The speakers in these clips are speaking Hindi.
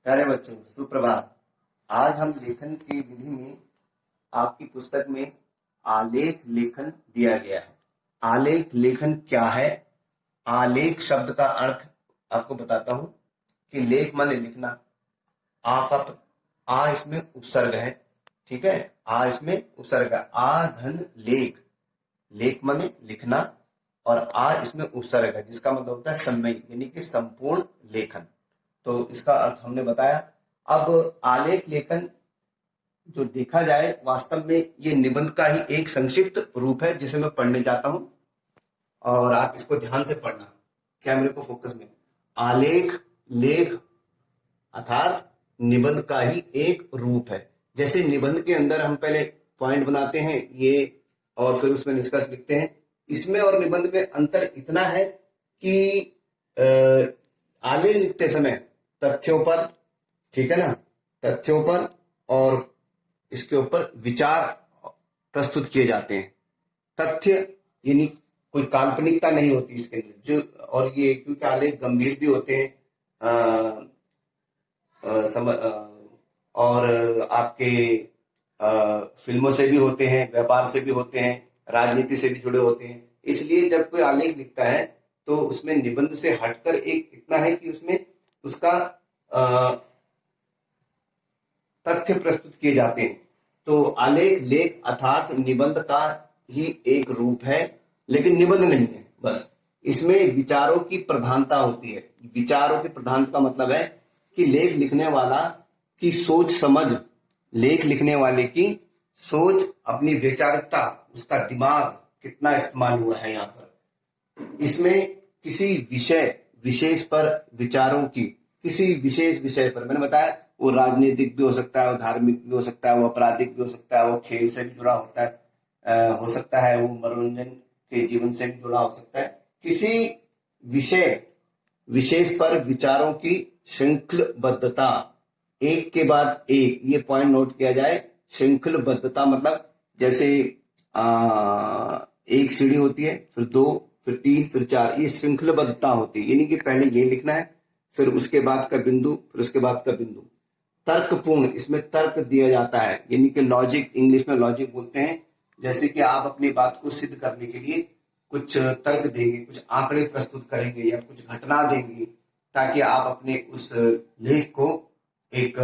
प्यारे बच्चों, सुप्रभात। आज हम लेखन की विधि में आपकी पुस्तक में आलेख लेखन दिया गया है। आलेख लेखन क्या है? आलेख शब्द का अर्थ आपको बताता हूं कि लेख माने लिखना। आ इसमें उपसर्ग है, ठीक है। आ इसमें उपसर्ग है। आ धन लेख, लेख माने लिखना, और आ इसमें उपसर्ग है जिसका मतलब होता है सम्मय, यानी कि संपूर्ण लेखन। तो इसका अर्थ हमने बताया। अब आलेख लेखन जो देखा जाए, वास्तव में ये निबंध का ही एक संक्षिप्त रूप है जिसे मैं पढ़ने जाता हूं, और आप इसको ध्यान से पढ़ना, कैमरे को फोकस में। आलेख लेख अर्थात निबंध का ही एक रूप है। जैसे निबंध के अंदर हम पहले पॉइंट बनाते हैं ये, और फिर उसमें निष्कर्ष लिखते हैं। इसमें और निबंध में अंतर इतना है कि आलेख लिखते समय तथ्यों पर, ठीक है ना, तथ्यों पर और इसके ऊपर विचार प्रस्तुत किए जाते हैं। तथ्य यानी कोई काल्पनिकता नहीं होती इसके अंदर जो, और ये क्योंकि आलेख गंभीर भी होते हैं और आपके फिल्मों से भी होते हैं, व्यापार से भी होते हैं, राजनीति से भी जुड़े होते हैं। इसलिए जब कोई आलेख लिखता है तो उसमें निबंध से हटकर एक इतना है कि उसमें उसका तथ्य प्रस्तुत किए जाते हैं। तो आलेख लेख अर्थात निबंध का ही एक रूप है, लेकिन निबंध नहीं है। बस इसमें विचारों की प्रधानता होती है। विचारों की प्रधानता का मतलब है कि लेख लिखने वाला की सोच समझ, लेख लिखने वाले की सोच, अपनी वैचारिकता, उसका दिमाग कितना इस्तेमाल हुआ है यहाँ पर। इसमें किसी विषय विशेष पर विचारों की, किसी विशेष विषय पर, मैंने बताया वो राजनीतिक भी हो सकता है, वो धार्मिक भी हो सकता है, वो आपराधिक भी हो सकता है, वो खेल से भी जुड़ा होता है, हो सकता है वो मनोरंजन के जीवन से भी जुड़ा हो सकता है। किसी विषय विशेष पर विचारों की श्रृंखलबद्धता, एक के बाद एक, ये पॉइंट नोट किया जाए। श्रृंखलबद्धता मतलब जैसे एक सीढ़ी होती है, फिर दो, फिर तीन, फिर चार, ये श्रृंखलबद्धता होती है। यानी कि पहले ये लिखना है, फिर उसके बाद का बिंदु, फिर उसके बाद का बिंदु। तर्कपूर्ण, इसमें तर्क दिया जाता है, यानी कि लॉजिक, इंग्लिश में लॉजिक बोलते हैं। जैसे कि आप अपनी बात को सिद्ध करने के लिए कुछ तर्क देंगे, कुछ आंकड़े प्रस्तुत करेंगे या कुछ घटना देंगे, ताकि आप अपने उस लेख को एक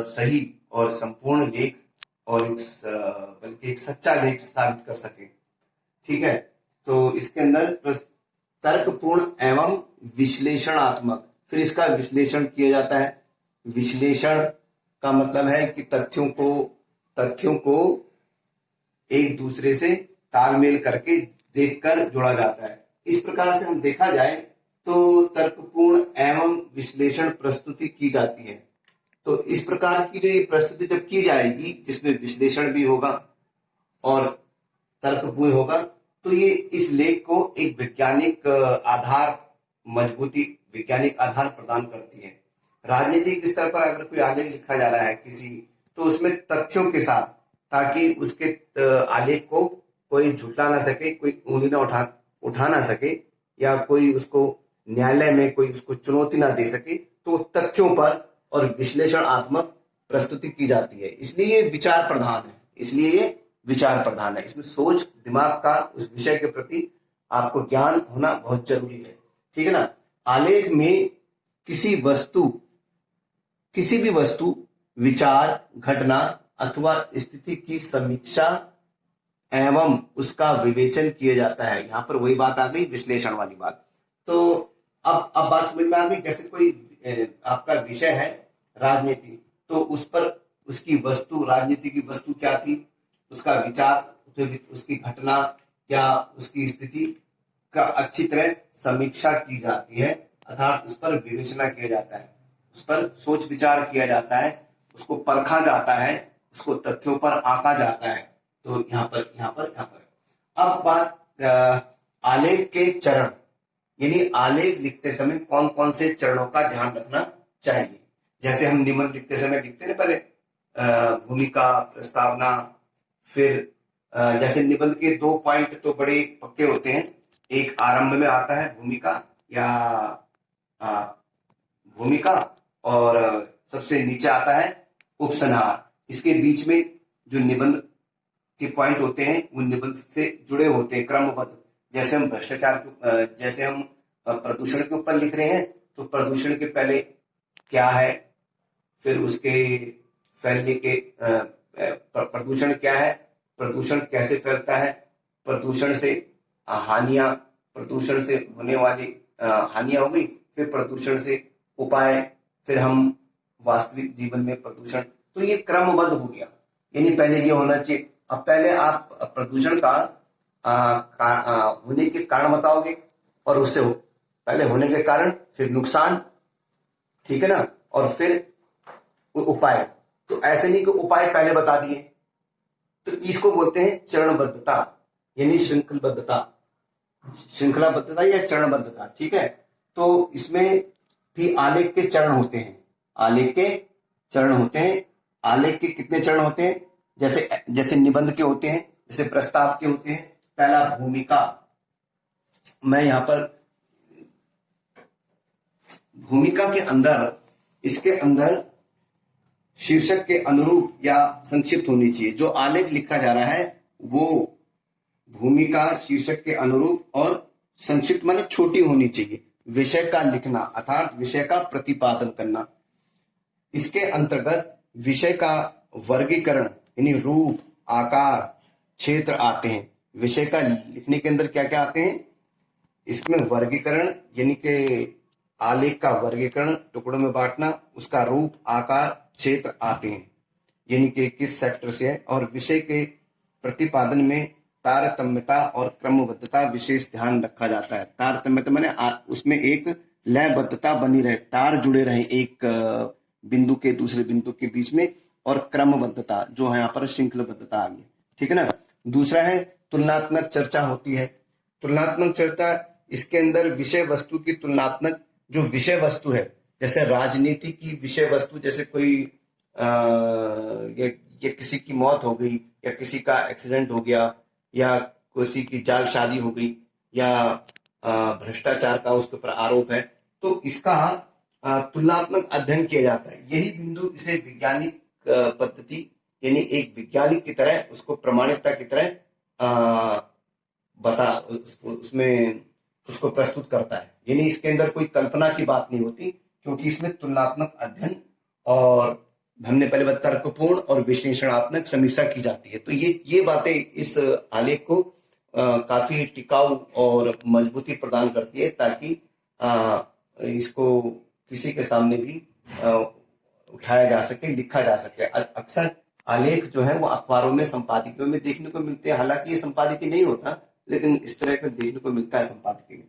सही और संपूर्ण लेख और बल्कि एक सच्चा लेख साबित कर सके, ठीक है। तो इसके अंदर तर्कपूर्ण एवं विश्लेषणात्मक, फिर इसका विश्लेषण किया जाता है। विश्लेषण का मतलब है कि तथ्यों को एक दूसरे से तालमेल करके देखकर जोड़ा जाता है। इस प्रकार से हम देखा जाए तो तर्कपूर्ण एवं विश्लेषण प्रस्तुति की जाती है। तो इस प्रकार की जो ये प्रस्तुति जब की जाएगी, जिसमें विश्लेषण भी होगा और तर्कपूर्ण होगा, तो ये इस लेख को एक वैज्ञानिक आधार, मजबूती, वैज्ञानिक आधार प्रदान करती है। राजनीतिक स्तर पर अगर कोई आलेख लिखा जा रहा है किसी, तो उसमें तथ्यों के साथ, ताकि उसके आलेख को कोई झुटला ना सके, कोई उंगली ना उठा ना सके, या कोई उसको न्यायालय में कोई उसको चुनौती ना दे सके, तो तथ्यों पर और विश्लेषणात्मक प्रस्तुति की जाती है। इसलिए ये विचार प्रधान है, इसलिए ये विचार प्रधान है। इसमें सोच, दिमाग का उस विषय के प्रति आपको ज्ञान होना बहुत जरूरी है, ठीक है ना। आलेख में किसी भी वस्तु, विचार, घटना अथवा स्थिति की समीक्षा एवं उसका विवेचन किया जाता है। यहां पर वही बात आ गई, विश्लेषण वाली बात। तो अब बात समझ में आ गई। जैसे कोई आपका विषय है राजनीति, तो उस पर उसकी वस्तु, राजनीति की वस्तु क्या थी, उसका विचार, उसकी घटना या उसकी स्थिति का अच्छी तरह समीक्षा की जाती है, अर्थात उस पर विवेचना किया जाता है, उस पर सोच विचार किया जाता है, उसको परखा जाता है, उसको तथ्यों पर आंका जाता है। तो यहाँ पर अब बात आलेख के चरण, यानी आलेख लिखते समय कौन कौन से चरणों का ध्यान रखना चाहिए। जैसे हम निबंध लिखते समय लिखते हैं पहले भूमिका, प्रस्तावना, फिर जैसे निबंध के 2 पॉइंट तो बड़े पक्के होते हैं। एक आरंभ में आता है भूमिका, या भूमिका, और सबसे नीचे आता है उपसंहार। इसके बीच में जो निबंध के पॉइंट होते हैं वो निबंध से जुड़े होते हैं क्रमबद्ध। जैसे हम जैसे हम प्रदूषण के ऊपर लिख रहे हैं तो प्रदूषण के पहले क्या है, फिर उसके फैलने के प्रदूषण क्या है, प्रदूषण कैसे फैलता है, प्रदूषण से हानियां, प्रदूषण से होने वाली हानियां हो गई, फिर प्रदूषण से उपाय, फिर हम वास्तविक जीवन में प्रदूषण। तो ये क्रमबद्ध हो गया, यानी पहले ये होना चाहिए। अब पहले आप प्रदूषण का होने के कारण बताओगे और उससे पहले होने के कारण, फिर नुकसान, ठीक है ना, और फिर उपाय। तो ऐसे नहीं कि उपाय पहले बता दिए। तो इसको बोलते हैं चरणबद्धता, यानी श्रृंखलाबद्धता या चरणबद्धता, ठीक है। तो इसमें भी आलेख के चरण होते हैं, आलेख के चरण होते हैं। आलेख के कितने चरण होते हैं? जैसे निबंध के होते हैं, जैसे प्रस्ताव के होते हैं। पहला भूमिका, मैं यहां पर भूमिका के अंदर, इसके अंदर शीर्षक के अनुरूप या संक्षिप्त होनी चाहिए। जो आलेख लिखा जा रहा है वो भूमिका शीर्षक के अनुरूप और संक्षिप्त माने छोटी होनी चाहिए। विषय का लिखना अर्थात विषय का प्रतिपादन करना। इसके अंतर्गत विषय का वर्गीकरण यानी रूप, आकार, क्षेत्र आते हैं। विषय का लिखने के अंदर क्या क्या आते हैं? इसमें वर्गीकरण यानी कि आलेख का वर्गीकरण, टुकड़ों में बांटना, उसका रूप, आकार, क्षेत्र आते हैं, यानी कि किस सेक्टर से है। और विषय के प्रतिपादन में तारतम्यता और क्रमबद्धता विशेष ध्यान रखा जाता है। तारतम्यता माने उसमें एक लयबद्धता बनी रहे, तार जुड़े रहे एक बिंदु के दूसरे बिंदु के बीच में, और क्रमबद्धता जो है यहाँ पर श्रृंखलाबद्धता आ गई, ठीक है ना। दूसरा है तुलनात्मक चर्चा होती है। तुलनात्मक चर्चा, इसके अंदर विषय वस्तु की तुलनात्मक, जो विषय वस्तु है, जैसे राजनीति की विषय वस्तु, जैसे कोई ये किसी की मौत हो गई, या किसी का एक्सीडेंट हो गया, या किसी की जाल शादी हो गई, या भ्रष्टाचार का उसके ऊपर आरोप है, तो इसका तुलनात्मक अध्ययन किया जाता है। यही बिंदु इसे वैज्ञानिक पद्धति यानी एक वैज्ञानिक की तरह, उसको प्रमाणिकता की तरह उसमें उसको प्रस्तुत करता है। यानी इसके अंदर कोई कल्पना की बात नहीं होती, क्योंकि इसमें तुलनात्मक अध्ययन और हमने पहले बताया तर्कपूर्ण और विश्लेषणात्मक समीक्षा की जाती है। तो ये बातें इस आलेख को काफी टिकाऊ और मजबूती प्रदान करती है, ताकि इसको किसी के सामने भी उठाया जा सके, लिखा जा सके। अक्सर आलेख जो है वो अखबारों में, संपादकीयों में देखने को मिलते हैं। हालांकि ये संपादकीय नहीं होता, लेकिन इस तरह का देखने को मिलता है संपादकीय में।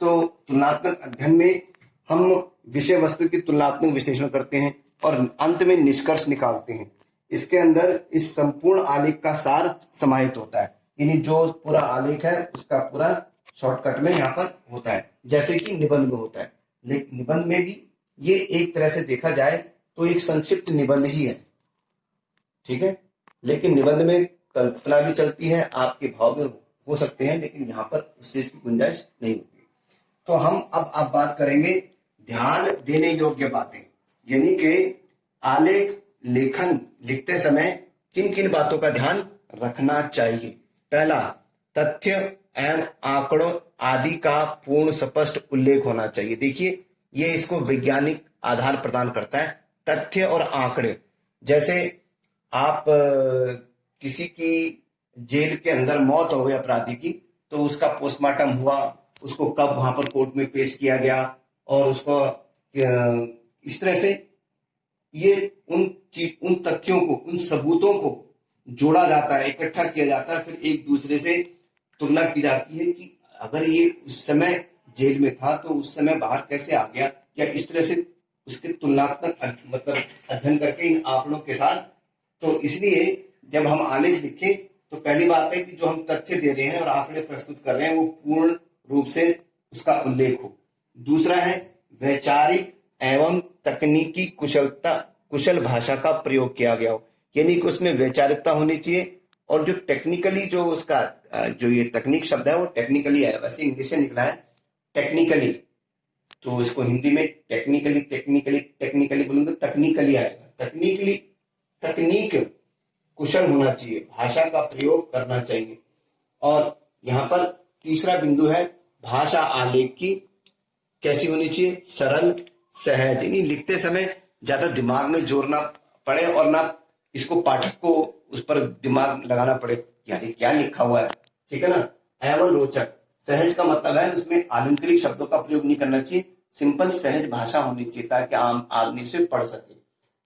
तो तुलनात्मक अध्ययन में हम विषय वस्तु की तुलनात्मक विश्लेषण करते हैं और अंत में निष्कर्ष निकालते हैं। इसके अंदर इस संपूर्ण आलेख का सार समाहित होता है, यानी जो पूरा आलेख है उसका पूरा शॉर्टकट में यहाँ पर होता है, जैसे कि निबंध में होता है। लेकिन निबंध में भी ये एक तरह से देखा जाए तो एक संक्षिप्त निबंध ही है, ठीक है। लेकिन निबंध में कल्पना भी चलती है, आपके भाव भी हो सकते हैं, लेकिन यहाँ पर उस चीज की गुंजाइश नहीं होती। तो हम अब बात करेंगे ध्यान देने योग्य बातें, यानी कि आलेख लेखन लिखते समय किन किन बातों का ध्यान रखना चाहिए। पहला, तथ्य एवं आंकड़ों आदि का पूर्ण स्पष्ट उल्लेख होना चाहिए। देखिए, ये इसको वैज्ञानिक आधार प्रदान करता है। तथ्य और आंकड़े, जैसे आप किसी की जेल के अंदर मौत हो गई अपराधी की, तो उसका पोस्टमार्टम हुआ, उसको कब वहां पर कोर्ट में पेश किया गया, और उसको इस तरह से ये उन तथ्यों को, उन सबूतों को जोड़ा जाता है, इकट्ठा किया जाता है, फिर एक दूसरे से तुलना की जाती है कि अगर ये उस समय जेल में था तो उस समय बाहर कैसे आ गया, या इस तरह से उसके तुलनात्मक मतलब अध्ययन करके इन आंकड़ों के साथ। तो इसलिए जब हम आलेख लिखें तो पहली बात है कि जो हम तथ्य दे रहे हैं और आंकड़े प्रस्तुत कर रहे हैं वो पूर्ण रूप से उसका उल्लेख हो। दूसरा है वैचारिक एवं तकनीकी कुशल भाषा का प्रयोग किया गया हो, यानी कि उसमें वैचारिकता होनी चाहिए, और जो टेक्निकली जो उसका जो ये तकनीक शब्द है वो टेक्निकली है, वैसे इंग्लिश से निकला है टेक्निकली, तो इसको हिंदी में टेक्निकली बोलूंगा, तकनीकली आएगा। तकनीक कुशल होना चाहिए, भाषा का प्रयोग करना चाहिए। और यहाँ पर तीसरा बिंदु है भाषा आलेख की कैसी होनी चाहिए, सरल सहज, यानी लिखते समय ज्यादा दिमाग में जोर ना पड़े और ना इसको पाठक को उस पर दिमाग लगाना पड़े, यानी क्या लिखा हुआ है, ठीक है ना। एवं रोचक, सहज का मतलब है उसमें आलंकारिक शब्दों का प्रयोग नहीं करना चाहिए, सिंपल सहज भाषा होनी चाहिए ताकि आम आदमी से पढ़ सके,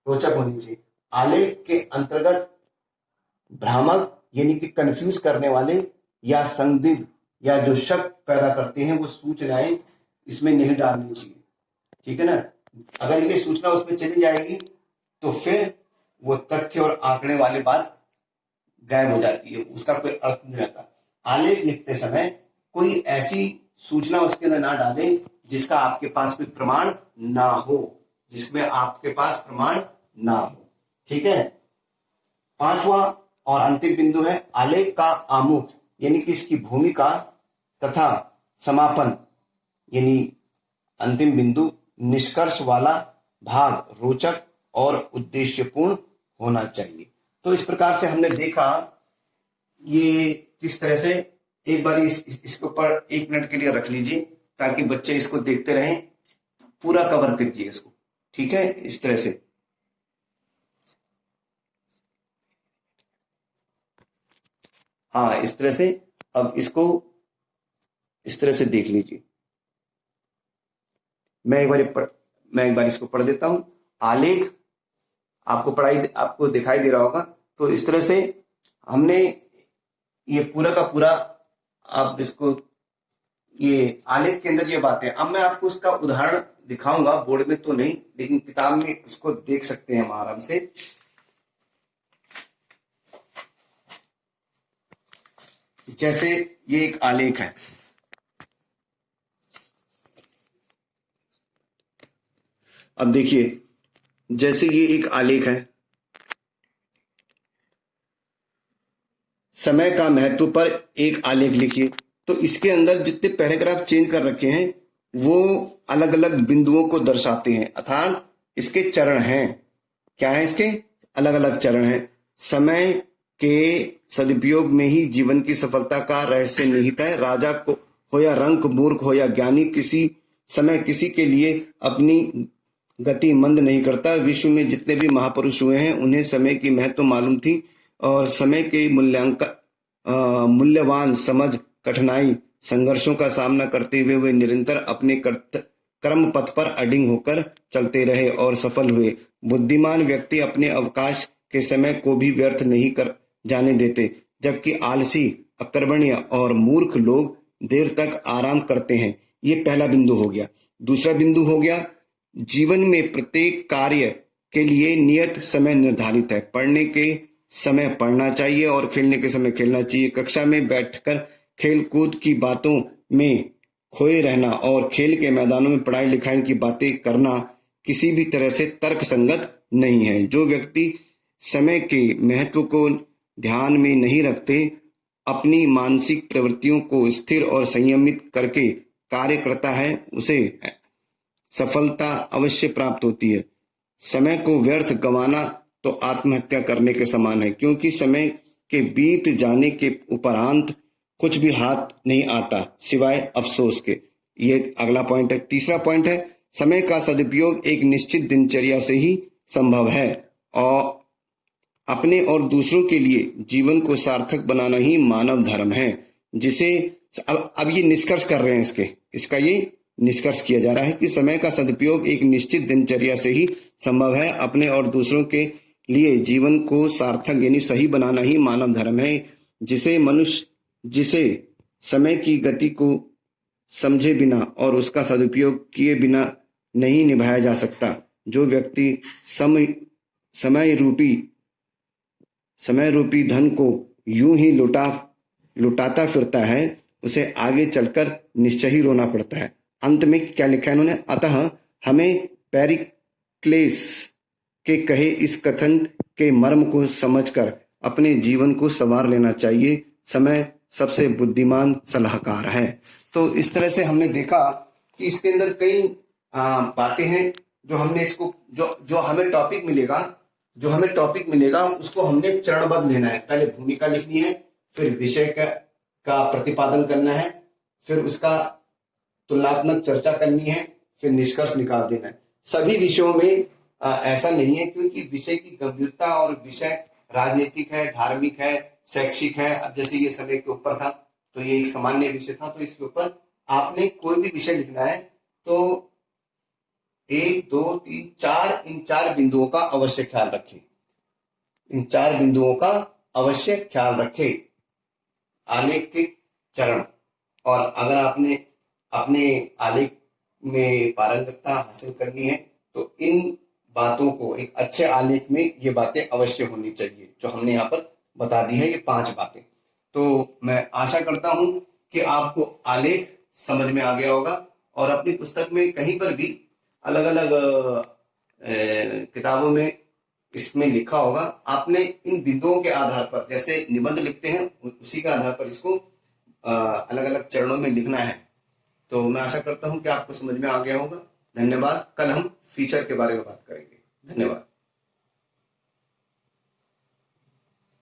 रोचक होनी चाहिए। आलेख के अंतर्गत भ्रामक यानी कि कंफ्यूज करने वाले या संदिग्ध या जो शक पैदा करते हैं वो सूचनाएं इसमें नहीं डालनी चाहिए, ठीक है ना। अगर ये सूचना उसमें चली जाएगी तो फिर वो तथ्य और आंकड़े वाली बात गायब हो जाती है, उसका कोई अर्थ नहीं रहता। आलेख लिखते समय कोई ऐसी सूचना उसके अंदर ना डाले जिसका आपके पास कोई प्रमाण ना हो, जिसमें आपके पास प्रमाण ना हो, ठीक है। पांचवा और अंतिम बिंदु है आलेख का आमुख, यानी कि इसकी भूमिका तथा समापन, यानी अंतिम बिंदु निष्कर्ष वाला भाग रोचक और उद्देश्यपूर्ण होना चाहिए। तो इस प्रकार से हमने देखा ये किस तरह से, एक बार इसके ऊपर 1 मिनट के लिए रख लीजिए ताकि बच्चे इसको देखते रहें, पूरा कवर कीजिए इसको, ठीक है, इस तरह से। हाँ, इस तरह से। अब इसको इस तरह से देख लीजिए। मैं एक बार इसको पढ़ देता हूं। आलेख आपको दिखाई दे रहा होगा। तो इस तरह से हमने ये पूरा का पूरा, आप इसको, ये आलेख के अंदर ये बातें, अब मैं आपको उसका उदाहरण दिखाऊंगा, बोर्ड में तो नहीं लेकिन किताब में इसको देख सकते हैं हम आराम से। जैसे ये एक आलेख है, अब देखिए जैसे ये एक आलेख है, समय का महत्व पर एक आलेख लिखिए। तो इसके अंदर जितने पैराग्राफ चेंज कर रखे हैं वो अलग अलग बिंदुओं को दर्शाते हैं, अर्थात इसके चरण हैं। क्या है इसके अलग अलग चरण हैं। समय के सदुपयोग में ही जीवन की सफलता का रहस्य निहित है। राजा को हो या रंक, मूर्ख हो या ज्ञानी, किसी समय किसी के लिए अपनी गति मंद नहीं करता। विश्व में जितने भी महापुरुष हुए हैं उन्हें समय की महत्व मालूम थी और समय के मूल्यवान समझ कठिनाई संघर्षों का सामना करते हुए वे निरंतर अपने कर्म पथ पर अडिग होकर चलते रहे और सफल हुए। बुद्धिमान व्यक्ति अपने अवकाश के समय को भी व्यर्थ नहीं कर जाने देते, जबकि आलसी, अकर्मण्य और मूर्ख लोग देर तक आराम करते हैं। ये पहला बिंदु हो गया। दूसरा बिंदु हो गया, जीवन में प्रत्येक कार्य के लिए नियत समय निर्धारित है। पढ़ने के समय पढ़ना चाहिए और खेलने के समय खेलना चाहिए। कक्षा में बैठकर खेल कूद की बातों में खोए रहना और खेल के मैदानों में पढ़ाई लिखाई की बातें करना किसी भी तरह से तर्क संगत नहीं है। जो व्यक्ति समय के महत्व को ध्यान में नहीं रखते, अपनी मानसिक प्रवृत्तियों को स्थिर और संयमित करके कार्य करता है, उसे सफलता अवश्य प्राप्त होती है। समय को व्यर्थ गंवाना तो आत्महत्या करने के समान है, क्योंकि समय के बीत जाने के उपरांत कुछ भी हाथ नहीं आता सिवाय अफसोस के। ये अगला पॉइंट है। तीसरा पॉइंट है, समय का सदुपयोग एक निश्चित दिनचर्या से ही संभव है और अपने और दूसरों के लिए जीवन को सार्थक बनाना ही मानव धर्म है। जिसे अब ये निष्कर्ष कर रहे हैं, इसका ये निष्कर्ष किया जा रहा है कि समय का सदुपयोग एक निश्चित दिनचर्या से ही संभव है। अपने और दूसरों के लिए जीवन को सार्थक यानी सही बनाना ही मानव धर्म है, जिसे समय की गति को समझे बिना और उसका सदुपयोग किए बिना नहीं निभाया जा सकता। जो व्यक्ति समय रूपी धन को यूं ही लुटाता फिरता है, उसे आगे चलकर निश्चय ही रोना पड़ता है। अंत में क्या लिखा है इन्होंने, अतः हमें पेरिक्लेस के कहे इस कथन के मर्म को समझकर अपने जीवन को संवार लेना चाहिए। समय सबसे बुद्धिमान सलाहकार है। तो इस तरह से हमने देखा कि इसके अंदर कई बातें हैं जो हमने इसको जो हमें टॉपिक मिलेगा उसको हमने चरणबद्ध लेना है। पहले भूमिका लिखनी है, फिर विषय का प्रतिपादन करना है, फिर उसका तुलनात्मक चर्चा करनी है, फिर निष्कर्ष निकाल देना है। सभी विषयों में ऐसा नहीं है, क्योंकि विषय की गंभीरता और विषय राजनीतिक है, धार्मिक है, शैक्षिक है। अब जैसे ये समय के ऊपर था तो ये एक सामान्य विषय था, तो इसके ऊपर आपने कोई भी विषय लिखना है तो 1 2 3 4 इन 4 बिंदुओं का अवश्य ख्याल रखें। इन 4 बिंदुओं का अवश्य ख्याल रखें। आलेख के चरण, और अगर आपने अपने आलेख में पारंगतता हासिल करनी है तो इन बातों को, एक अच्छे आलेख में ये बातें अवश्य होनी चाहिए जो हमने यहाँ पर बता दी है, ये 5 बातें। तो मैं आशा करता हूं कि आपको आलेख समझ में आ गया होगा, और अपनी पुस्तक में कहीं पर भी अलग अलग किताबों में इसमें लिखा होगा। आपने इन बिंदुओं के आधार पर, जैसे निबंध लिखते हैं उसी के आधार पर इसको अलग अलग चरणों में लिखना है। तो मैं आशा करता हूं कि आपको समझ में आ गया होगा। धन्यवाद। कल हम फीचर के बारे में बात करेंगे। धन्यवाद।